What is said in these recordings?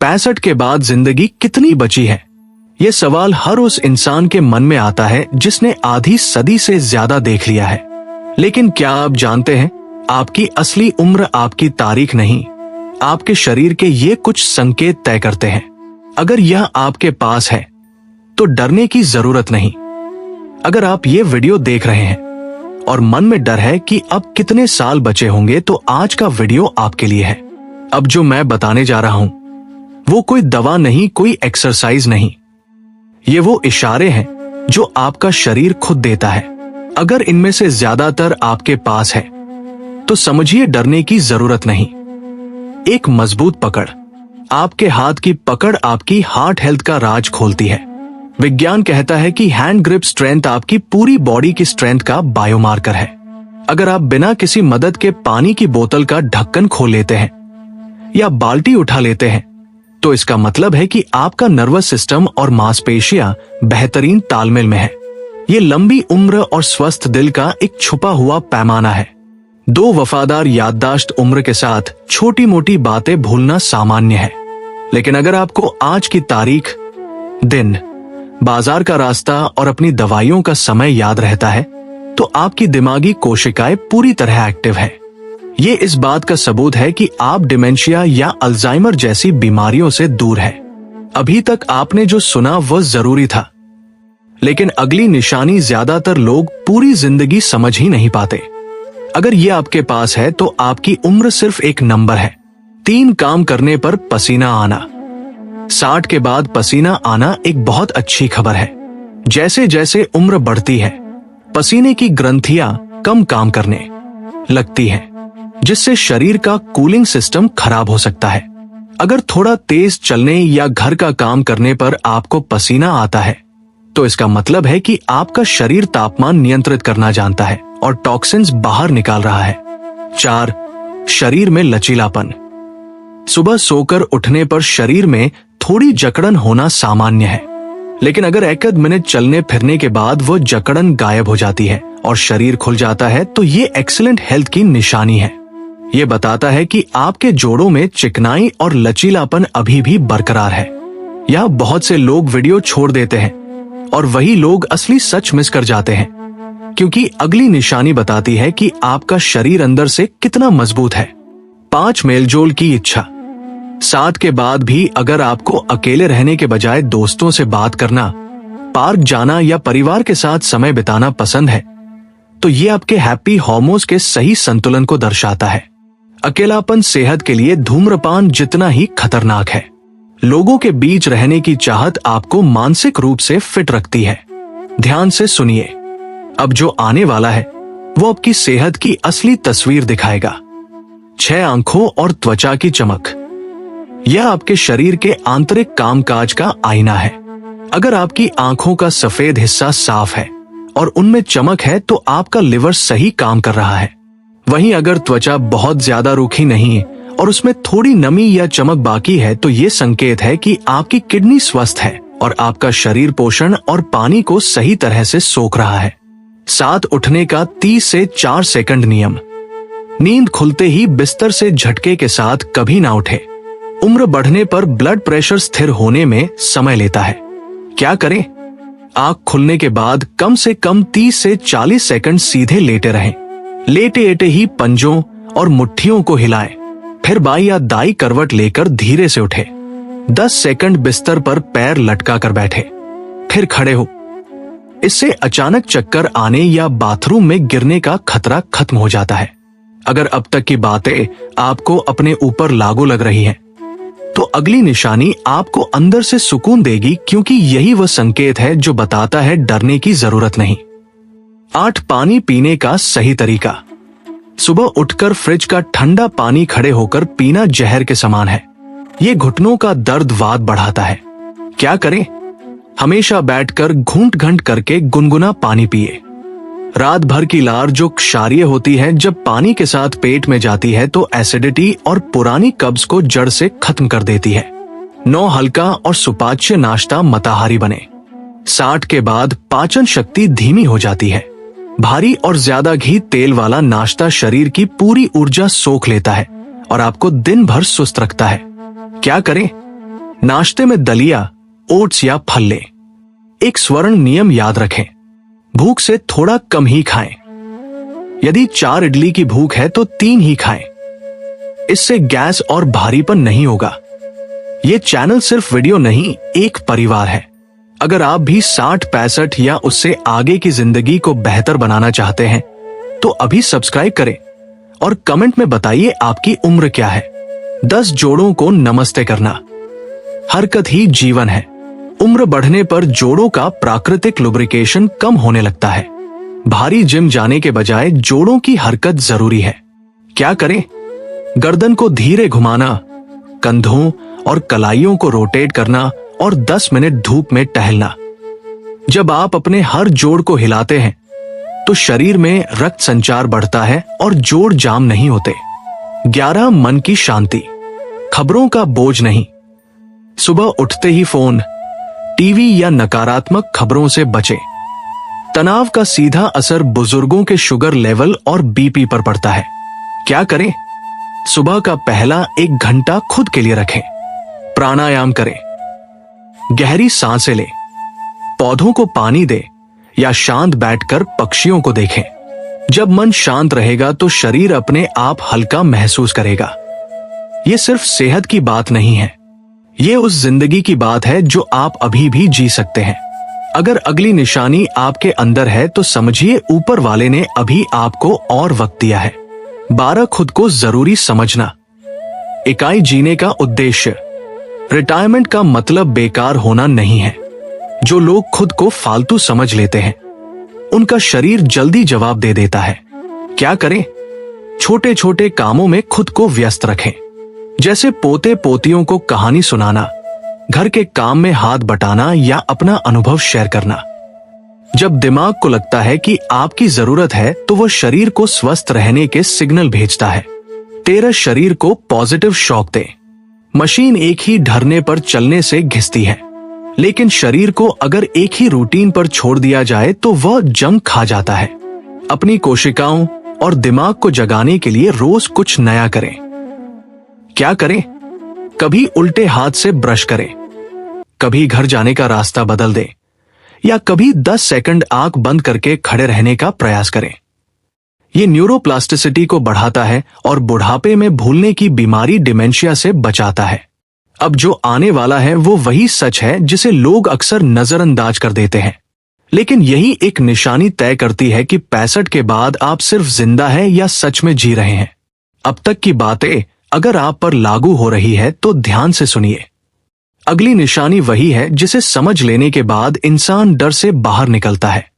65 के बाद जिंदगी कितनी बची है? ये सवाल हर उस इंसान के मन में आता है जिसने आधी सदी से ज्यादा देख लिया है। लेकिन क्या आप जानते हैं, आपकी असली उम्र आपकी तारीख नहीं, आपके शरीर के ये कुछ संकेत तय करते हैं। अगर यह आपके पास है तो डरने की जरूरत नहीं। अगर आप ये वीडियो देख रहे हैं और मन में डर है कि अब कितने साल बचे होंगे, तो आज का वीडियो आपके लिए है। अब जो मैं बताने जा रहा हूं वो कोई दवा नहीं, कोई एक्सरसाइज नहीं, ये वो इशारे हैं जो आपका शरीर खुद देता है। अगर इनमें से ज्यादातर आपके पास है तो समझिए डरने की जरूरत नहीं। एक मजबूत पकड़, आपके हाथ की पकड़ आपकी हार्ट हेल्थ का राज खोलती है। विज्ञान कहता है कि हैंड ग्रिप स्ट्रेंथ आपकी पूरी बॉडी की स्ट्रेंथ का बायोमार्कर है। अगर आप बिना किसी मदद के पानी की बोतल का ढक्कन खोल लेते हैं या बाल्टी उठा लेते हैं, तो इसका मतलब है कि आपका नर्वस सिस्टम और मांसपेशियां बेहतरीन तालमेल में है। ये लंबी उम्र और स्वस्थ दिल का एक छुपा हुआ पैमाना है। दो वफादार याददाश्त उम्र के साथ छोटी मोटी बातें भूलना सामान्य है, लेकिन अगर आपको आज की तारीख, दिन, बाजार का रास्ता और अपनी दवाइयों का समय याद रहता है, तो आपकी दिमागी कोशिकाएं पूरी तरह एक्टिव है। ये इस बात का सबूत है कि आप डिमेंशिया या अल्जाइमर जैसी बीमारियों से दूर है। अभी तक आपने जो सुना वह जरूरी था, लेकिन अगली निशानी ज्यादातर लोग पूरी जिंदगी समझ ही नहीं पाते। अगर ये आपके पास है तो आपकी उम्र सिर्फ एक नंबर है। 3 काम करने पर पसीना आना। 60 के बाद पसीना आना एक बहुत अच्छी खबर है। जैसे जैसे उम्र बढ़ती है, पसीने की ग्रंथियां कम काम करने लगती हैं, जिससे शरीर का कूलिंग सिस्टम खराब हो सकता है। अगर थोड़ा तेज चलने या घर का काम करने पर आपको पसीना आता है, तो इसका मतलब है कि आपका शरीर तापमान नियंत्रित करना जानता है और टॉक्सिन्स बाहर निकाल रहा है। 4, शरीर में लचीलापन। सुबह सोकर उठने पर शरीर में थोड़ी जकड़न होना सामान्य है, लेकिन अगर एक मिनट चलने फिरने के बाद वो जकड़न गायब हो जाती है और शरीर खुल जाता है, तो ये एक्सीलेंट हेल्थ की निशानी है। ये बताता है कि आपके जोड़ों में चिकनाई और लचीलापन अभी भी बरकरार है। यहाँ बहुत से लोग वीडियो छोड़ देते हैं और वही लोग असली सच मिस कर जाते हैं, क्योंकि अगली निशानी बताती है कि आपका शरीर अंदर से कितना मजबूत है। 5, मेलजोल की इच्छा। 7 के बाद भी अगर आपको अकेले रहने के बजाय दोस्तों से बात करना, पार्क जाना या परिवार के साथ समय बिताना पसंद है, तो ये आपके हैप्पी हार्मोन्स के सही संतुलन को दर्शाता है। अकेलापन सेहत के लिए धूम्रपान जितना ही खतरनाक है। लोगों के बीच रहने की चाहत आपको मानसिक रूप से फिट रखती है। ध्यान से सुनिए, अब जो आने वाला है वो आपकी सेहत की असली तस्वीर दिखाएगा। 6, आंखों और त्वचा की चमक। यह आपके शरीर के आंतरिक कामकाज का आईना है। अगर आपकी आंखों का सफेद हिस्सा साफ है और उनमें चमक है, तो आपका लिवर सही काम कर रहा है। वहीं अगर त्वचा बहुत ज्यादा रूखी नहीं है और उसमें थोड़ी नमी या चमक बाकी है, तो ये संकेत है कि आपकी किडनी स्वस्थ है और आपका शरीर पोषण और पानी को सही तरह से सोख रहा है। 7, उठने का 30 से 4 सेकंड नियम। नींद खुलते ही बिस्तर से झटके के साथ कभी ना उठे। उम्र बढ़ने पर ब्लड प्रेशर स्थिर होने में समय लेता है। क्या करें? आंख खुलने के बाद कम से कम 30 से 40 सेकंड सीधे लेटे रहें। लेटे लेटे ही पंजों और मुट्ठियों को हिलाएं, फिर बाई या दाई करवट लेकर धीरे से उठे। 10 सेकंड बिस्तर पर पैर लटका कर बैठे, फिर खड़े हो। इससे अचानक चक्कर आने या बाथरूम में गिरने का खतरा खत्म हो जाता है। अगर अब तक की बातें आपको अपने ऊपर लागू लग रही हैं, तो अगली निशानी आपको अंदर से सुकून देगी, क्योंकि यही वह संकेत है जो बताता है डरने की जरूरत नहीं। 8, पानी पीने का सही तरीका। सुबह उठकर फ्रिज का ठंडा पानी खड़े होकर पीना जहर के समान है। ये घुटनों का दर्द वाद बढ़ाता है। क्या करें? हमेशा बैठकर घूंट घंट करके गुनगुना पानी पिए। रात भर की लार जो क्षारीय होती है, जब पानी के साथ पेट में जाती है तो एसिडिटी और पुरानी कब्ज को जड़ से खत्म कर देती है। 9, हल्का और सुपाच्य नाश्ता मताहारी बने। 60 के बाद पाचन शक्ति धीमी हो जाती है। भारी और ज्यादा घी तेल वाला नाश्ता शरीर की पूरी ऊर्जा सोख लेता है और आपको दिन भर सुस्त रखता है। क्या करें? नाश्ते में दलिया, ओट्स या फल लें। एक स्वर्ण नियम याद रखें, भूख से थोड़ा कम ही खाएं। यदि 4 इडली की भूख है तो 3 ही खाएं। इससे गैस और भारीपन नहीं होगा। ये चैनल सिर्फ वीडियो नहीं, एक परिवार है। अगर आप भी 60-65 या उससे आगे की जिंदगी को बेहतर बनाना चाहते हैं तो अभी सब्सक्राइब करें और कमेंट में बताइए आपकी उम्र क्या है। 10 जोड़ों को नमस्ते करना। हरकत ही जीवन है। उम्र बढ़ने पर जोड़ों का प्राकृतिक लुब्रिकेशन कम होने लगता है। भारी जिम जाने के बजाय जोड़ों की हरकत जरूरी है। क्या करें? गर्दन को धीरे घुमाना, कंधों और कलाइयों को रोटेट करना और 10 मिनट धूप में टहलना। जब आप अपने हर जोड़ को हिलाते हैं तो शरीर में रक्त संचार बढ़ता है और जोड़ जाम नहीं होते। 11 मन की शांति। खबरों का बोझ नहीं। सुबह उठते ही फोन, टीवी या नकारात्मक खबरों से बचें। तनाव का सीधा असर बुजुर्गों के शुगर लेवल और बीपी पर पड़ता है। क्या करें? सुबह का पहला 1 घंटा खुद के लिए रखें। प्राणायाम करें, गहरी सांसें लें, पौधों को पानी दें या शांत बैठकर पक्षियों को देखें। जब मन शांत रहेगा तो शरीर अपने आप हल्का महसूस करेगा। ये सिर्फ सेहत की बात नहीं है, ये उस जिंदगी की बात है जो आप अभी भी जी सकते हैं। अगर अगली निशानी आपके अंदर है तो समझिए ऊपर वाले ने अभी आपको और वक्त दिया है। 12 खुद को जरूरी समझना। इकाई जीने का उद्देश्य। रिटायरमेंट का मतलब बेकार होना नहीं है। जो लोग खुद को फालतू समझ लेते हैं उनका शरीर जल्दी जवाब दे देता है। क्या करें? छोटे छोटे कामों में खुद को व्यस्त रखें, जैसे पोते पोतियों को कहानी सुनाना, घर के काम में हाथ बटाना या अपना अनुभव शेयर करना। जब दिमाग को लगता है कि आपकी जरूरत है तो वो शरीर को स्वस्थ रहने के सिग्नल भेजता है। 13 शरीर को पॉजिटिव शॉक दें। मशीन एक ही ढरने पर चलने से घिसती है, लेकिन शरीर को अगर एक ही रूटीन पर छोड़ दिया जाए तो वह जंग खा जाता है। अपनी कोशिकाओं और दिमाग को जगाने के लिए रोज कुछ नया करें। क्या करें? कभी उल्टे हाथ से ब्रश करें, कभी घर जाने का रास्ता बदल दें या कभी 10 सेकंड आंख बंद करके खड़े रहने का प्रयास करें। ये न्यूरोप्लास्टिसिटी को बढ़ाता है और बुढ़ापे में भूलने की बीमारी डिमेंशिया से बचाता है। अब जो आने वाला है वो वही सच है जिसे लोग अक्सर नजरअंदाज कर देते हैं, लेकिन यही एक निशानी तय करती है कि 65 के बाद आप सिर्फ जिंदा है या सच में जी रहे हैं। अब तक की बातें अगर आप पर लागू हो रही है तो ध्यान से सुनिए। अगली निशानी वही है जिसे समझ लेने के बाद इंसान डर से बाहर निकलता है।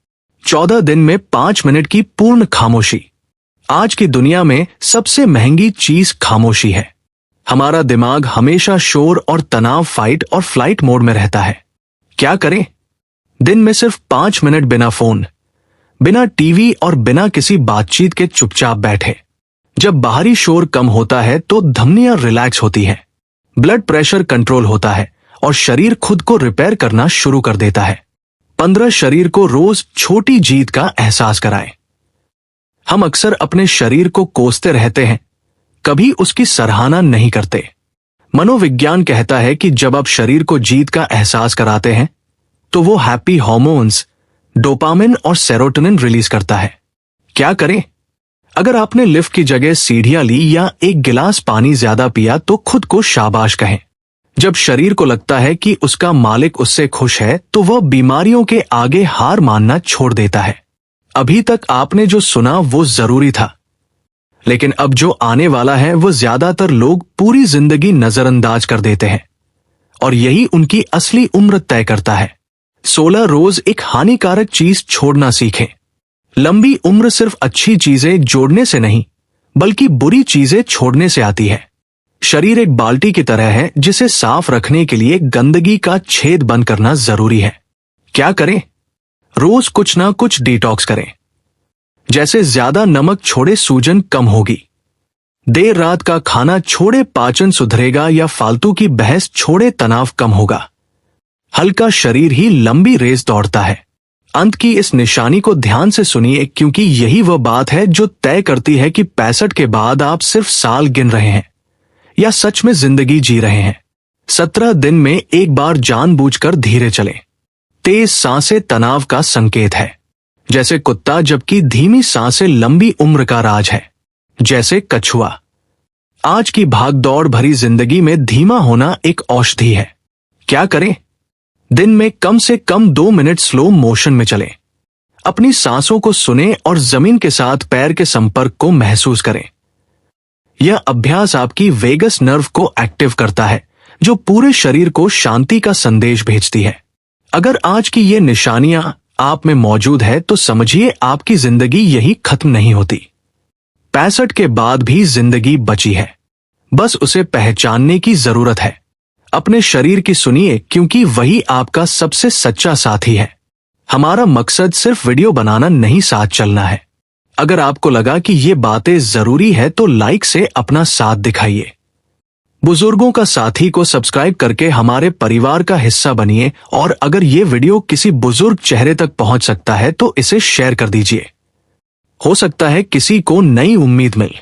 14 दिन में 5 मिनट की पूर्ण खामोशी। आज की दुनिया में सबसे महंगी चीज खामोशी है। हमारा दिमाग हमेशा शोर और तनाव, फाइट और फ्लाइट मोड में रहता है। क्या करें? दिन में सिर्फ 5 मिनट बिना फोन, बिना टीवी और बिना किसी बातचीत के चुपचाप बैठे। जब बाहरी शोर कम होता है तो धमनियां रिलैक्स होती हैं, ब्लड प्रेशर कंट्रोल होता है और शरीर खुद को रिपेयर करना शुरू कर देता है। 15 शरीर को रोज छोटी जीत का एहसास कराएं। हम अक्सर अपने शरीर को कोसते रहते हैं, कभी उसकी सराहना नहीं करते। मनोविज्ञान कहता है कि जब आप शरीर को जीत का एहसास कराते हैं तो वो हैप्पी हार्मोन्स, डोपामिन और सेरोटोनिन रिलीज करता है। क्या करें? अगर आपने लिफ्ट की जगह सीढ़ियां ली या एक गिलास पानी ज्यादा पिया तो खुद को शाबाश कहें। जब शरीर को लगता है कि उसका मालिक उससे खुश है तो वह बीमारियों के आगे हार मानना छोड़ देता है। अभी तक आपने जो सुना वो जरूरी था, लेकिन अब जो आने वाला है वो ज्यादातर लोग पूरी जिंदगी नजरअंदाज कर देते हैं और यही उनकी असली उम्र तय करता है। 16 रोज एक हानिकारक चीज छोड़ना सीखें। लंबी उम्र सिर्फ अच्छी चीजें जोड़ने से नहीं बल्कि बुरी चीजें छोड़ने से आती है। शरीर एक बाल्टी की तरह है जिसे साफ रखने के लिए गंदगी का छेद बंद करना जरूरी है। क्या करें? रोज कुछ ना कुछ डिटॉक्स करें, जैसे ज्यादा नमक छोड़े सूजन कम होगी, देर रात का खाना छोड़े पाचन सुधरेगा या फालतू की बहस छोड़े तनाव कम होगा। हल्का शरीर ही लंबी रेस दौड़ता है। अंत की इस निशानी को ध्यान से सुनिए, क्योंकि यही वह बात है जो तय करती है कि 65 के बाद आप सिर्फ साल गिन रहे हैं या सच में जिंदगी जी रहे हैं। 17 दिन में एक बार जानबूझकर धीरे चलें। तेज सांसें तनाव का संकेत है, जैसे कुत्ता, जबकि धीमी सांसें लंबी उम्र का राज है, जैसे कछुआ। आज की भागदौड़ भरी जिंदगी में धीमा होना एक औषधि है। क्या करें? दिन में कम से कम 2 मिनट स्लो मोशन में चलें। अपनी सांसों को सुनें और जमीन के साथ पैर के संपर्क को महसूस करें। यह अभ्यास आपकी वेगस नर्व को एक्टिव करता है, जो पूरे शरीर को शांति का संदेश भेजती है। अगर आज की ये निशानियां आप में मौजूद है तो समझिए आपकी जिंदगी यही खत्म नहीं होती। 65 के बाद भी जिंदगी बची है, बस उसे पहचानने की जरूरत है। अपने शरीर की सुनिए, क्योंकि वही आपका सबसे सच्चा साथी है। हमारा मकसद सिर्फ वीडियो बनाना नहीं, साथ चलना है। अगर आपको लगा कि ये बातें जरूरी है तो लाइक से अपना साथ दिखाइए। बुजुर्गों का साथी को सब्सक्राइब करके हमारे परिवार का हिस्सा बनिए, और अगर ये वीडियो किसी बुजुर्ग चेहरे तक पहुंच सकता है तो इसे शेयर कर दीजिए। हो सकता है किसी को नई उम्मीद मिले।